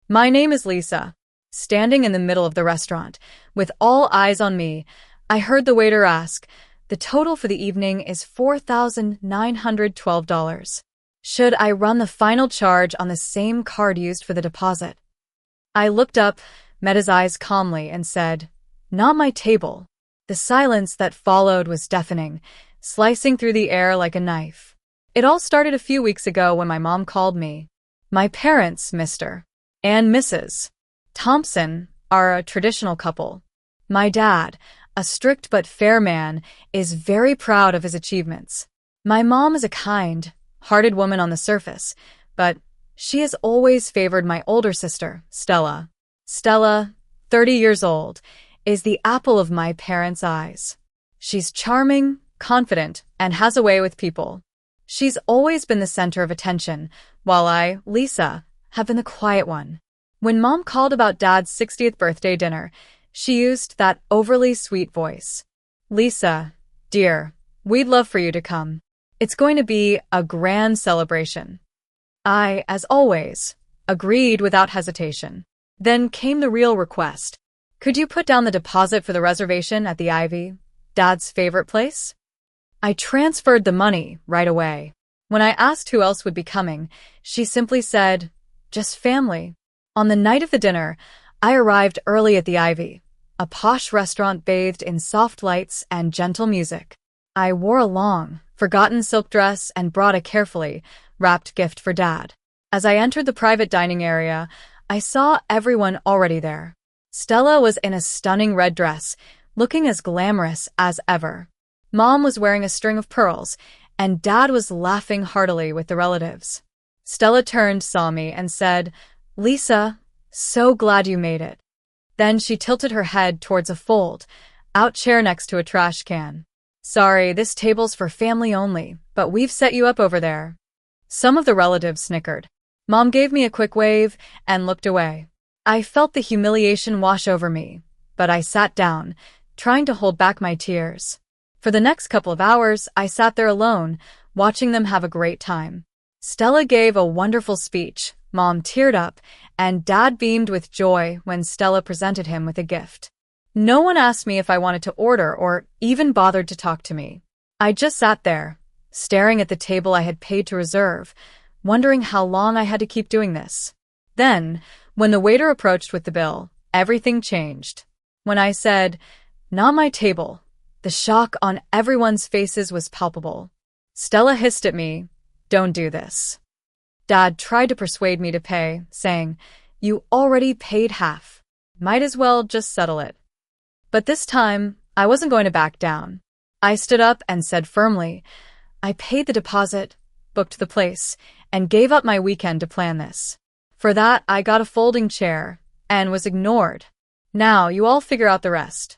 My name is Lisa. Standing in the middle of the restaurant, with all eyes on me, I heard the waiter ask, "The total for the evening is $4,912. Should I run the final charge on the same card used for the deposit?" I looked up, met his eyes calmly, and said, "Not my table." The silence that followed was deafening, slicing through the air like a knife. It all started a few weeks ago when my mom called me. My parents, Mr. and Mrs. Thompson, are a traditional couple. My dad, a strict but fair man, is very proud of his achievements. My mom is a kind, hearted woman on the surface, but she has always favored my older sister, Stella. Stella, 30 years old, is the apple of my parents' eyes. She's charming, confident, and has a way with people. She's always been the center of attention, while I, Lisa, have been the quiet one. When Mom called about Dad's 60th birthday dinner, she used that overly sweet voice. "Lisa, dear, we'd love for you to come. It's going to be a grand celebration." I, as always, agreed without hesitation. Then came the real request. "Could you put down the deposit for the reservation at the Ivy, Dad's favorite place?" I transferred the money right away. When I asked who else would be coming, she simply said, "Just family." On the night of the dinner, I arrived early at the Ivy, a posh restaurant bathed in soft lights and gentle music. I wore a long, forgotten silk dress and brought a carefully wrapped gift for Dad. As I entered the private dining area, I saw everyone already there. Stella was in a stunning red dress, looking as glamorous as ever. Mom was wearing a string of pearls, and Dad was laughing heartily with the relatives. Stella turned, saw me, and said, "Lisa, so glad you made it." Then she tilted her head towards a fold-out chair next to a trash can. "Sorry, this table's for family only, but we've set you up over there." Some of the relatives snickered. Mom gave me a quick wave and looked away. I felt the humiliation wash over me, but I sat down, trying to hold back my tears. For the next couple of hours, I sat there alone, watching them have a great time. Stella gave a wonderful speech, Mom teared up, and Dad beamed with joy when Stella presented him with a gift. No one asked me if I wanted to order or even bothered to talk to me. I just sat there, staring at the table I had paid to reserve, wondering how long I had to keep doing this. Then, when the waiter approached with the bill, everything changed. When I said, "Not my table," the shock on everyone's faces was palpable. Stella hissed at me, "Don't do this." Dad tried to persuade me to pay, saying, "You already paid half. Might as well just settle it." But this time, I wasn't going to back down. I stood up and said firmly, "I paid the deposit, booked the place, and gave up my weekend to plan this. For that, I got a folding chair and was ignored. Now, you all figure out the rest."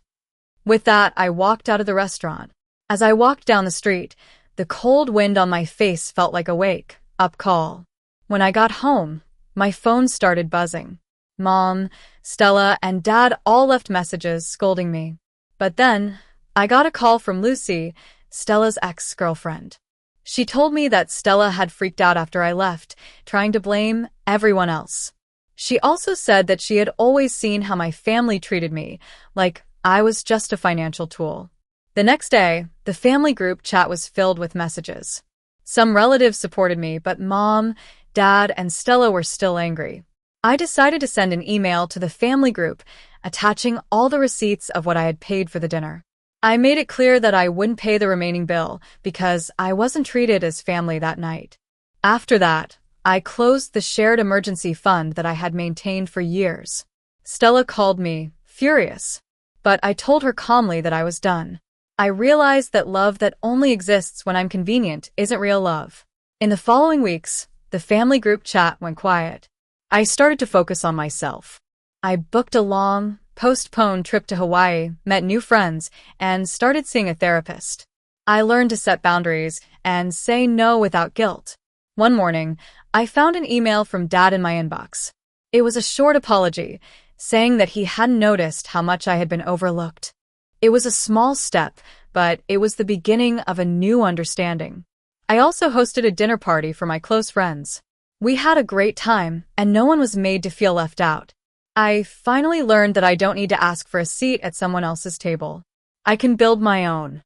With that, I walked out of the restaurant. As I walked down the street, the cold wind on my face felt like a wake-up call. When I got home, my phone started buzzing. Mom, Stella, and Dad all left messages scolding me. But then, I got a call from Lucy, Stella's ex-girlfriend. She told me that Stella had freaked out after I left, trying to blame everyone else. She also said that she had always seen how my family treated me, like I was just a financial tool. The next day, the family group chat was filled with messages. Some relatives supported me, but Mom, Dad, and Stella were still angry. I decided to send an email to the family group, attaching all the receipts of what I had paid for the dinner. I made it clear that I wouldn't pay the remaining bill because I wasn't treated as family that night. After that, I closed the shared emergency fund that I had maintained for years. Stella called me, furious, but I told her calmly that I was done. I realized that love that only exists when I'm convenient isn't real love. In the following weeks, the family group chat went quiet. I started to focus on myself. I booked a long, postponed trip to Hawaii, met new friends, and started seeing a therapist. I learned to set boundaries and say no without guilt. One morning, I found an email from Dad in my inbox. It was a short apology, saying that he hadn't noticed how much I had been overlooked. It was a small step, but it was the beginning of a new understanding. I also hosted a dinner party for my close friends. We had a great time, and no one was made to feel left out. I finally learned that I don't need to ask for a seat at someone else's table. I can build my own.